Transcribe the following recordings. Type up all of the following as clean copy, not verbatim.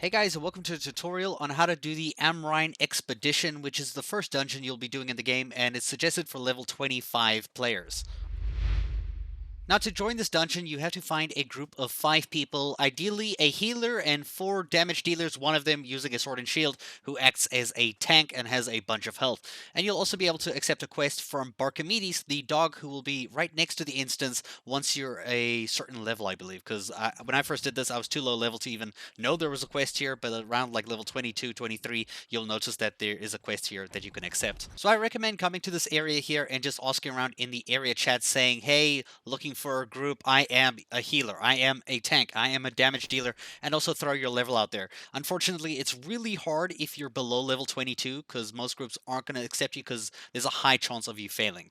Hey guys, and welcome to a tutorial on how to do the Amrine Expedition, which is the first dungeon you'll be doing in the game, and it's suggested for level 25 players. Now, to join this dungeon, you have to find a group of 5 people, ideally a healer and 4 damage dealers, one of them using a sword and shield, who acts as a tank and has a bunch of health. And you'll also be able to accept a quest from Barkimedes, the dog who will be right next to the instance once you're a certain level, I believe. Because when I first did this, I was too low level to even know there was a quest here, but around like level 22, 23, you'll notice that there is a quest here that you can accept. So I recommend coming to this area here and just asking around in the area chat saying, hey, looking for a group, I am a healer, I am a tank, I am a damage dealer, and also throw your level out there. Unfortunately, it's really hard if you're below level 22 because most groups aren't going to accept you because there's a high chance of you failing.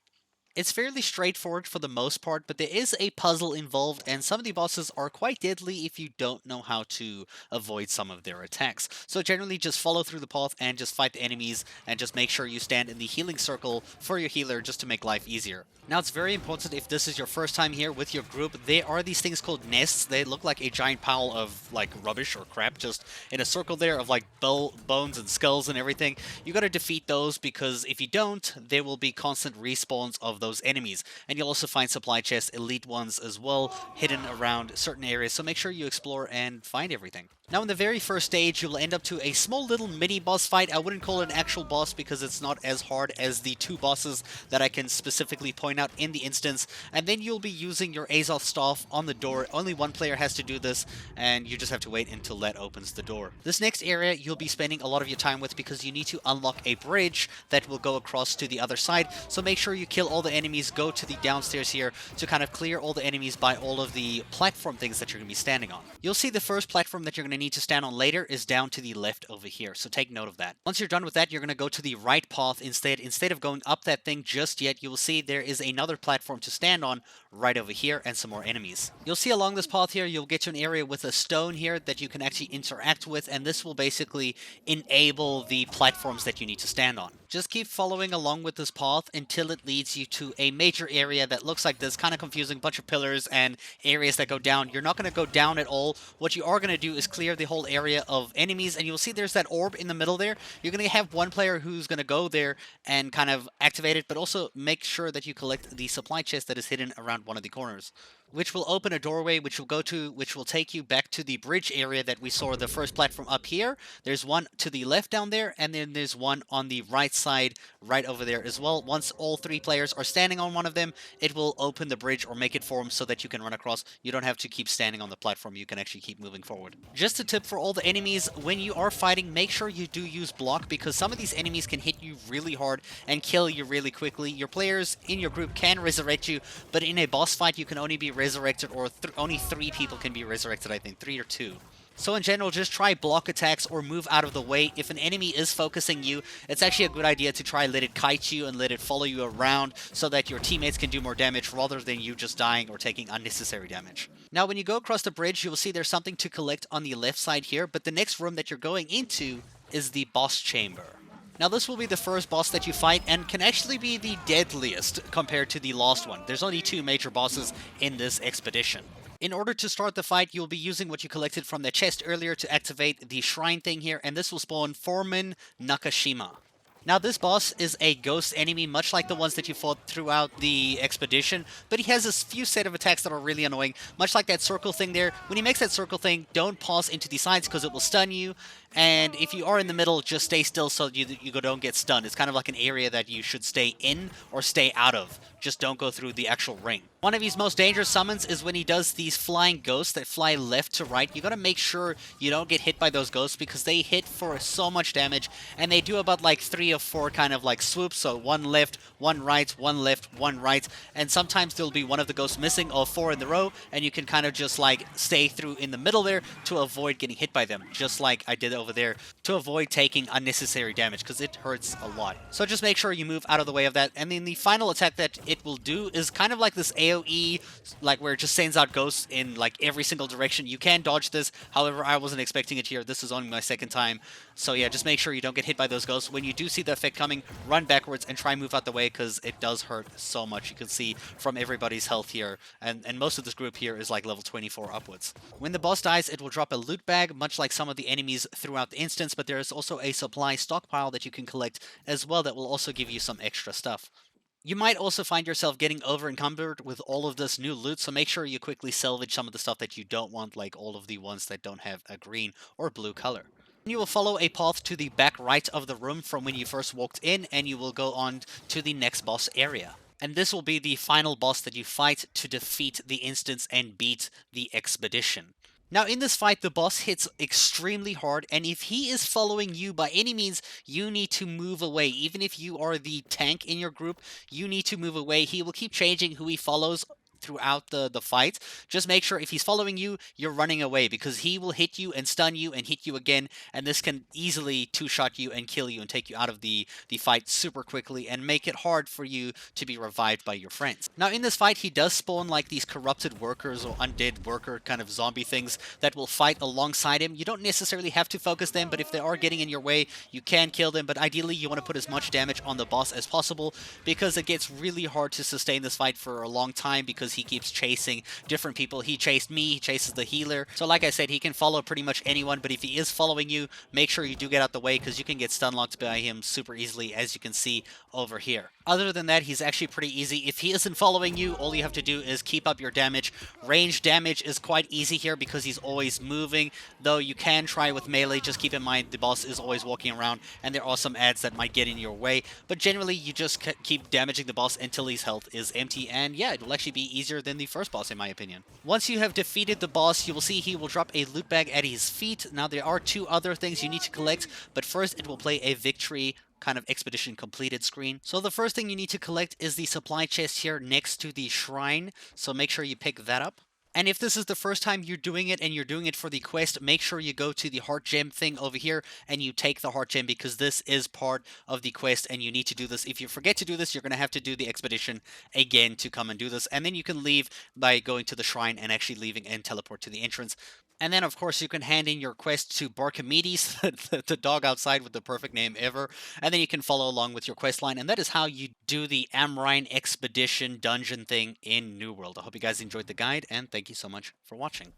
It's fairly straightforward for the most part, but there is a puzzle involved, and some of the bosses are quite deadly if you don't know how to avoid some of their attacks. So generally just follow through the path and just fight the enemies, and just make sure you stand in the healing circle for your healer just to make life easier. Now, it's very important if this is your first time here with your group, there are these things called nests. They look like a giant pile of like rubbish or crap just in a circle there of like bones and skulls and everything. You gotta defeat those because if you don't, there will be constant respawns of those enemies. And you'll also find supply chests, elite ones as well, hidden around certain areas, so make sure you explore and find everything. Now, in the very first stage, you'll end up to a small little mini boss fight. I wouldn't call it an actual boss because it's not as hard as the 2 bosses that I can specifically point out in the instance. And then you'll be using your Azoth staff on the door. Only one player has to do this, and you just have to wait until that opens the door. This next area you'll be spending a lot of your time with because you need to unlock a bridge that will go across to the other side. So make sure you kill all the enemies, go to the downstairs here to kind of clear all the enemies by all of the platform things that you're going to be standing on. You'll see the first platform that you're going to need to stand on later is down to the left over here, so take note of that. Once you're done with that, you're going to go to the right path instead of going up that thing just yet. You will see there is another platform to stand on right over here and some more enemies. You'll see along this path here, you'll get to an area with a stone here that you can actually interact with, and this will basically enable the platforms that you need to stand on. Just keep following along with this path until it leads you to a major area that looks like this, kind of confusing, bunch of pillars and areas that go down. You're not going to go down at all. What you are going to do is clear the whole area of enemies, and you'll see there's that orb in the middle there. You're going to have one player who's going to go there and kind of activate it, but also make sure that you collect the supply chest that is hidden around one of the corners, which will open a doorway which will take you back to the bridge area that we saw the first platform up here. There's one to the left down there, and then there's one on the right side right over there as well. Once all 3 players are standing on one of them, it will open the bridge or make it form so that you can run across. You don't have to keep standing on the platform, you can actually keep moving forward. Just a tip for all the enemies, when you are fighting, make sure you do use block because some of these enemies can hit you really hard and kill you really quickly. Your players in your group can resurrect you, but in a boss fight you can only be resurrected, or only 3 people can be resurrected, I think, 3 or 2. So in general, just try block attacks or move out of the way. If an enemy is focusing you, it's actually a good idea to try let it kite you and let it follow you around so that your teammates can do more damage rather than you just dying or taking unnecessary damage. Now, when you go across the bridge, you will see there's something to collect on the left side here, but the next room that you're going into is the boss chamber. Now, this will be the first boss that you fight and can actually be the deadliest compared to the last one. There's only 2 major bosses in this expedition. In order to start the fight, you'll be using what you collected from the chest earlier to activate the shrine thing here, and this will spawn Foreman Nakashima. Now, this boss is a ghost enemy, much like the ones that you fought throughout the expedition, but he has a few set of attacks that are really annoying, much like that circle thing there. When he makes that circle thing, don't pass into the sides because it will stun you, and if you are in the middle, just stay still so you don't get stunned. It's kind of like an area that you should stay in or stay out of. Just don't go through the actual ring. One of his most dangerous summons is when he does these flying ghosts that fly left to right. You gotta make sure you don't get hit by those ghosts because they hit for so much damage, and they do about like 3 or 4 kind of like swoops, so 1 left, 1 right, 1 left, 1 right, and sometimes there'll be one of the ghosts missing or 4 in the row, and you can kind of just like stay through in the middle there to avoid getting hit by them, just like I did over there to avoid taking unnecessary damage, because it hurts a lot. So just make sure you move out of the way of that. And then the final attack that it will do is kind of like this AoE, like where it just sends out ghosts in like every single direction. You can dodge this, however, I wasn't expecting it here. This is only my second time. So yeah, just make sure you don't get hit by those ghosts. When you do see the effect coming, run backwards and try and move out the way, because it does hurt so much. You can see from everybody's health here, and most of this group here is like level 24 upwards. When the boss dies, it will drop a loot bag, much like some of the enemies throughout the instance, but there is also a supply stockpile that you can collect as well that will also give you some extra stuff. You might also find yourself getting over encumbered with all of this new loot, so make sure you quickly salvage some of the stuff that you don't want, like all of the ones that don't have a green or blue color. You will follow a path to the back right of the room from when you first walked in, and you will go on to the next boss area. And this will be the final boss that you fight to defeat the instance and beat the expedition. Now, in this fight, the boss hits extremely hard, and if he is following you by any means, you need to move away. Even if you are the tank in your group, you need to move away. He will keep changing who he follows throughout the fight. Just make sure if he's following you, you're running away, because he will hit you and stun you and hit you again, and this can easily two-shot you and kill you and take you out of the fight super quickly and make it hard for you to be revived by your friends. Now, in this fight, he does spawn like these corrupted workers or undead worker kind of zombie things that will fight alongside him. You don't necessarily have to focus them, but if they are getting in your way, you can kill them. But ideally, you want to put as much damage on the boss as possible, because it gets really hard to sustain this fight for a long time, because he keeps chasing different people. He chased me, he chases the healer. So like I said, he can follow pretty much anyone, but if he is following you, make sure you do get out the way, because you can get stun locked by him super easily, as you can see over here. Other than that, he's actually pretty easy. If he isn't following you, all you have to do is keep up your damage. Range damage is quite easy here because he's always moving, though you can try with melee. Just keep in mind the boss is always walking around, and there are some ads that might get in your way, but generally you just keep damaging the boss until his health is empty, and yeah, it will actually be easier than the first boss in my opinion. Once you have defeated the boss, you will see he will drop a loot bag at his feet. Now there are two other things you need to collect, but first it will play a victory kind of expedition completed screen. So the first thing you need to collect is the supply chest here next to the shrine, so make sure you pick that up. And if this is the first time you're doing it and you're doing it for the quest, make sure you go to the heart gem thing over here and you take the heart gem, because this is part of the quest and you need to do this. If you forget to do this, you're going to have to do the expedition again to come and do this. And then you can leave by going to the shrine and actually leaving and teleport to the entrance. And then, of course, you can hand in your quest to Barkimedes, the dog outside with the perfect name ever. And then you can follow along with your quest line. And that is how you do the Amrine Expedition dungeon thing in New World. I hope you guys enjoyed the guide, and thank you so much for watching.